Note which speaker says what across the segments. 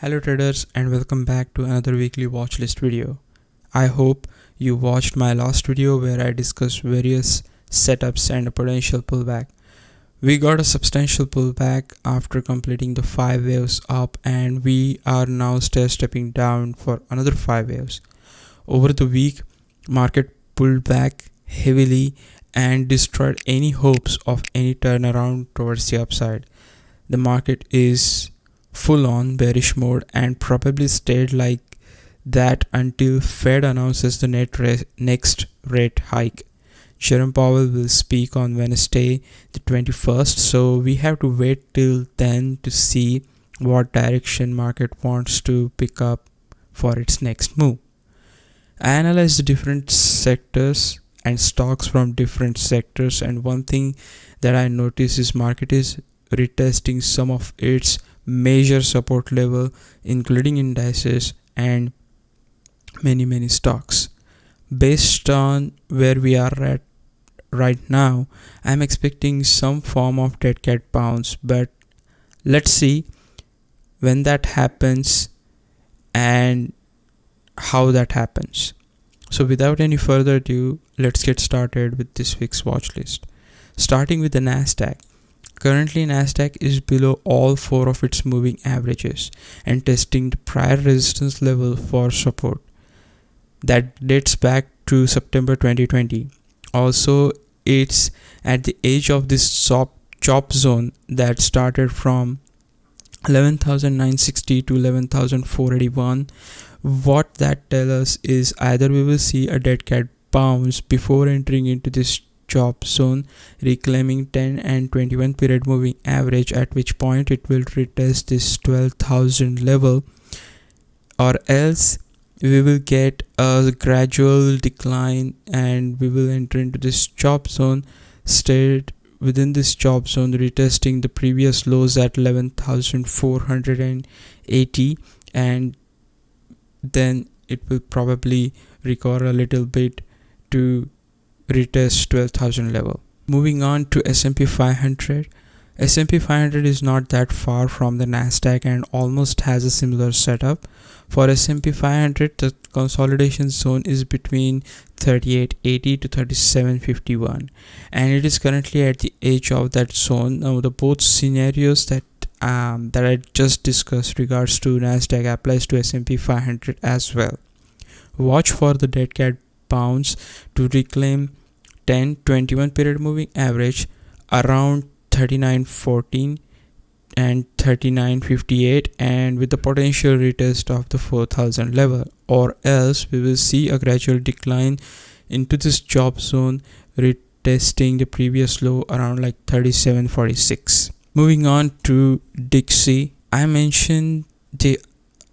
Speaker 1: Hello traders and welcome back to another weekly watch list video. I hope you watched my last video where I discussed various setups and a potential pullback. We got a substantial pullback after completing the 5 waves up, and we are now stair-stepping down for another 5 waves. Over the week, market pulled back heavily and destroyed any hopes of any turnaround towards the upside. The market is full-on bearish mode and probably stayed like that until Fed announces the next rate hike. Jerome Powell will speak on Wednesday the 21st, so we have to wait till then to see what direction market wants to pick up for its next move. I analyze the different sectors and stocks from different sectors, and one thing that I notice is market is retesting some of its major support level, including indices and many stocks. Based on where we are at right now, I'm expecting some form of dead cat bounce, but let's see when that happens and how that happens. So without any further ado, let's get started with this week's watch list. Starting with the Nasdaq. Currently, Nasdaq is below all 4 of its moving averages and testing the prior resistance level for support that dates back to September 2020. Also, it's at the edge of this chop zone that started from 11,960 to 11,481. What that tells us is either we will see a dead cat bounce before entering into this chop zone, reclaiming 10 and 21 period moving average, at which point it will retest this 12,000 level, or else we will get a gradual decline and we will enter into this chop zone, stayed within this chop zone, retesting the previous lows at 11,480, and then it will probably recover a little bit to retest 12,000 level. Moving on to S&P 500. S&P 500 is not that far from the Nasdaq and almost has a similar setup. For S&P 500, the consolidation zone is between 3880 to 3751, and it is currently at the edge of that zone. Now, the both scenarios that I just discussed regards to Nasdaq applies to S&P 500 as well. Watch for the dead cat bounce to reclaim 10-21 period moving average around 39.14 and 39.58, and with the potential retest of the 4,000 level, or else we will see a gradual decline into this chop zone, retesting the previous low around like 37.46. Moving on to Dixie. I mentioned the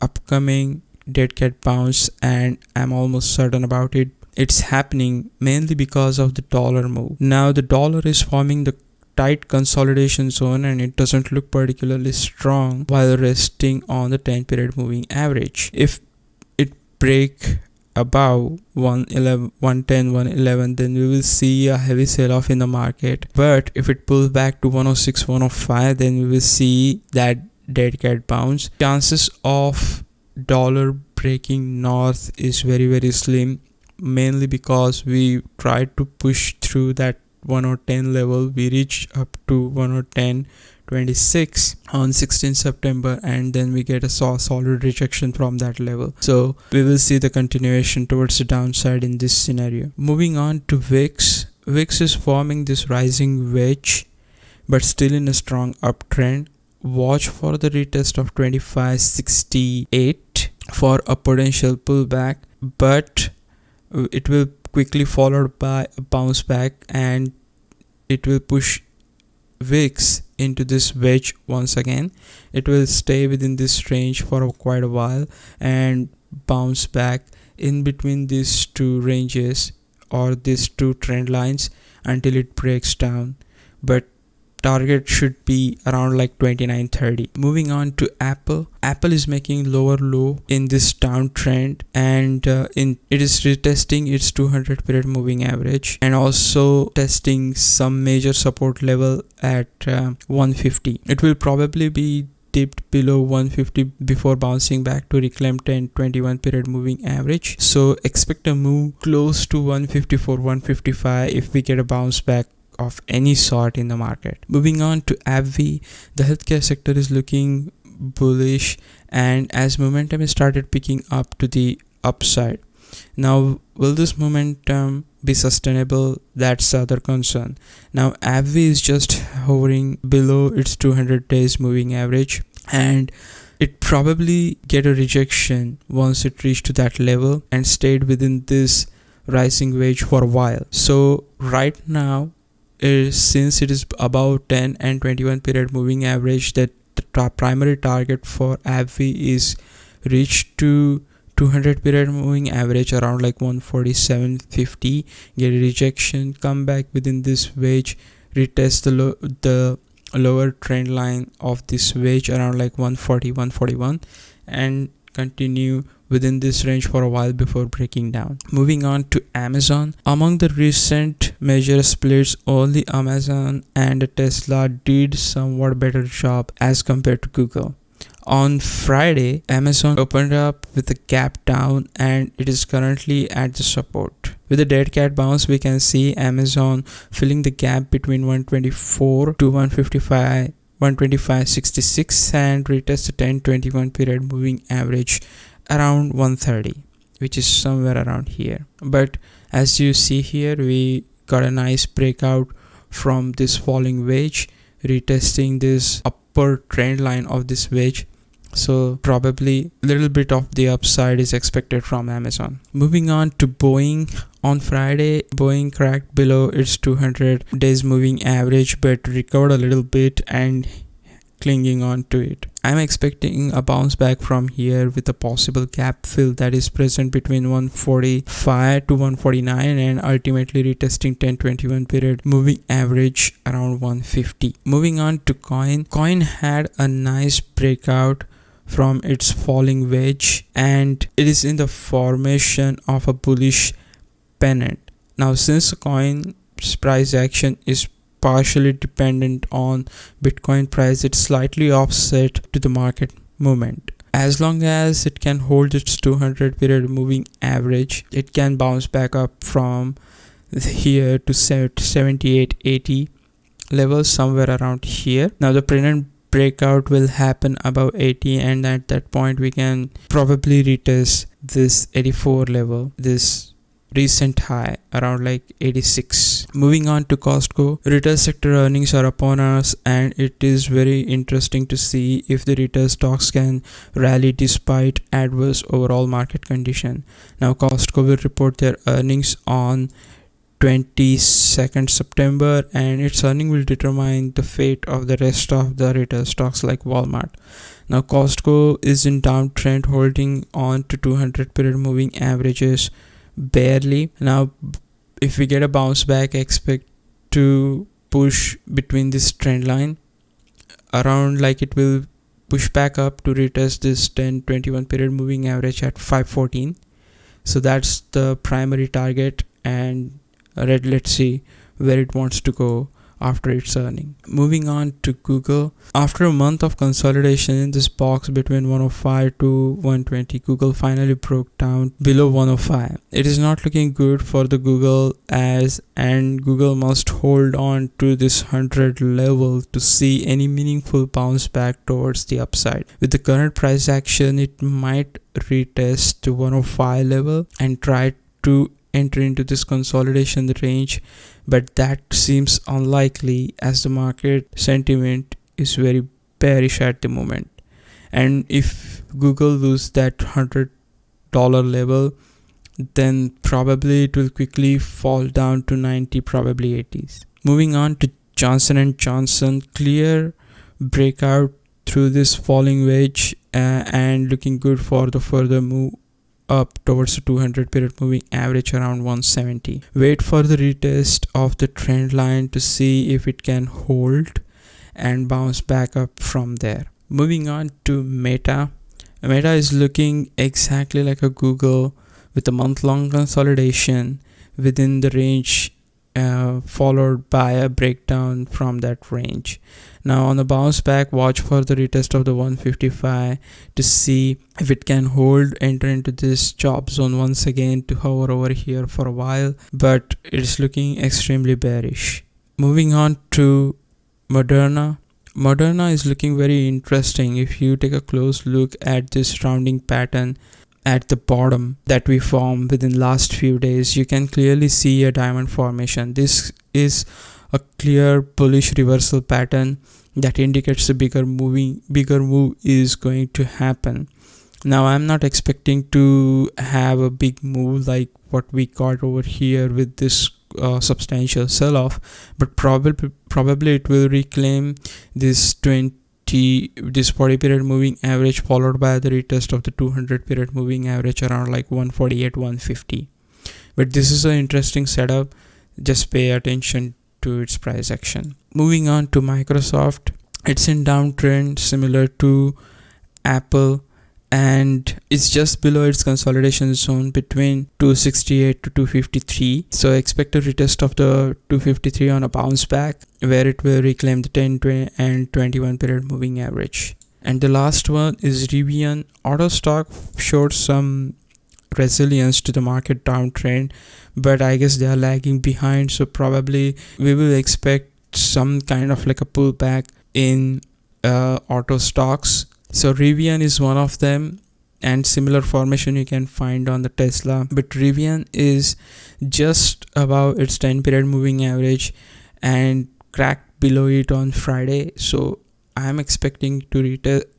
Speaker 1: upcoming dead cat bounce and I'm almost certain about it. It's happening mainly because of the dollar move. Now the dollar is forming the tight consolidation zone and it doesn't look particularly strong while resting on the 10 period moving average. If it break above 110, 111, then we will see a heavy sell-off in the market. But if it pulls back to 106, 105, then we will see that dead cat bounce. Chances of dollar breaking north is very slim, mainly because we tried to push through that 110 level. We reached up to 110.26 on 16 September, and then we get a solid rejection from that level. So we will see the continuation towards the downside in this scenario. Moving on to VIX. VIX is forming this rising wedge but still in a strong uptrend. Watch for the retest of 25.68 for a potential pullback, but it will quickly followed by a bounce back and it will push VIX into this wedge once again. It will stay within this range for quite a while and bounce back in between these two ranges or these two trend lines until it breaks down, but target should be around like 29.30. Moving on to Apple. Apple is making lower low in this downtrend, and it is retesting its 200 period moving average and also testing some major support level at 150. It will probably be dipped below 150 before bouncing back to reclaim 10-21 period moving average. So expect a move close to 154, 155 if we get a bounce back of any sort in the market. Moving on to ABBV, the healthcare sector is looking bullish, and as momentum has started picking up to the upside. Now, will this momentum be sustainable? That's the other concern. Now, ABBV is just hovering below its 200 days moving average, and it probably get a rejection once it reached to that level and stayed within this rising wedge for a while. So right now, since it is above 10 and 21 period moving average, that the primary target for ABBV is reached to 200 period moving average around like 147.50, get a rejection, come back within this wedge, retest the lower trend line of this wedge around like 140, 141, and continue within this range for a while before breaking down. Moving on to Amazon. Among the recent major splits, only Amazon and Tesla did somewhat better job as compared to Google. On Friday, Amazon opened up with a gap down and it is currently at the support. With a dead cat bounce, we can see Amazon filling the gap between 124 to 155, 125.66 and retest the 10-21 period moving average around 130, which is somewhere around here. But as you see here, we got a nice breakout from this falling wedge, retesting this upper trend line of this wedge. So probably a little bit of the upside is expected from Amazon. Moving on to Boeing. On Friday, Boeing cracked below its 200 days moving average but recovered a little bit and clinging on to it. I'm expecting a bounce back from here with a possible gap fill that is present between 145 to 149 and ultimately retesting 10-21 period moving average around 150. Moving on to Coin. Coin had a nice breakout from its falling wedge and it is in the formation of a bullish pennant. Now, since the coin's price action is partially dependent on Bitcoin price, it's slightly offset to the market movement. As long as it can hold its 200 period moving average, it can bounce back up from here to 78.80 levels, somewhere around here. Now the pennant breakout will happen above 80 and at that point we can probably retest this 84 level, this recent high around like 86. Moving on to Costco. Retail sector earnings are upon us and it is very interesting to see if the retail stocks can rally despite adverse overall market condition. Now Costco will report their earnings on 22nd September and its earning will determine the fate of the rest of the retail stocks like Walmart. Now Costco is in downtrend, holding on to 200 period moving averages barely. Now if we get a bounce back, expect to push between this trend line around, like it will push back up to retest this 10-21 period moving average at 514. So that's the primary target, and let's see where it wants to go after its earning. Moving on to Google. After a month of consolidation in this box between 105 to 120, Google finally broke down below 105. It is not looking good for the Google and Google must hold on to this 100 level to see any meaningful bounce back towards the upside. With the current price action, it might retest to 105 level and try to enter into this consolidation range, but that seems unlikely as the market sentiment is very bearish at the moment. And if Google loses that $100 level, then probably it will quickly fall down to 90, probably 80s. Moving on to Johnson & Johnson. Clear breakout through this falling wedge and looking good for the further move up towards the 200 period moving average around 170. Wait for the retest of the trend line to see if it can hold and bounce back up from there. Moving on to Meta. Meta is looking exactly like a Google with a month-long consolidation within the range followed by a breakdown from that range. Now on the bounce back, watch for the retest of the 155 to see if it can hold, enter into this chop zone once again to hover over here for a while, but it's looking extremely bearish. Moving on to Moderna. Moderna is looking very interesting. If you take a close look at this rounding pattern at the bottom that we formed within last few days, you can clearly see a diamond formation. This is a clear bullish reversal pattern that indicates a bigger move is going to happen. Now I'm not expecting to have a big move like what we got over here with this substantial sell-off, but probably it will reclaim this 40 period moving average, followed by the retest of the 200 period moving average around like 148, 150. But this is an interesting setup. Just pay attention to its price action. Moving on to Microsoft, it's in downtrend similar to Apple, and it's just below its consolidation zone between 268 to 253. So expect a retest of the 253 on a bounce back, where it will reclaim the 10, 20 and 21 period moving average. And the last one is RIVN. Auto stock showed some resilience to the market downtrend, but I guess they are lagging behind, so probably we will expect some kind of like a pullback in auto stocks. So RIVN is one of them, and similar formation you can find on the Tesla, but RIVN is just above its 10 period moving average and cracked below it on Friday. So I'm expecting to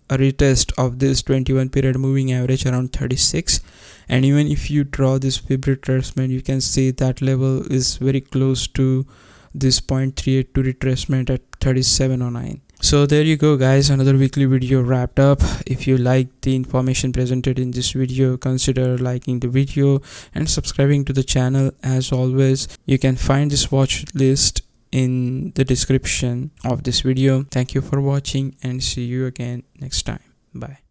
Speaker 1: retest of this 21 period moving average around 36, and even if you draw this fib retracement, you can see that level is very close to this 0.38 to retracement at 3709. So there you go guys, another weekly video wrapped up. If you like the information presented in this video, consider liking the video and subscribing to the channel. As always, you can find this watch list in the description of this video. Thank you for watching and see you again next time. Bye.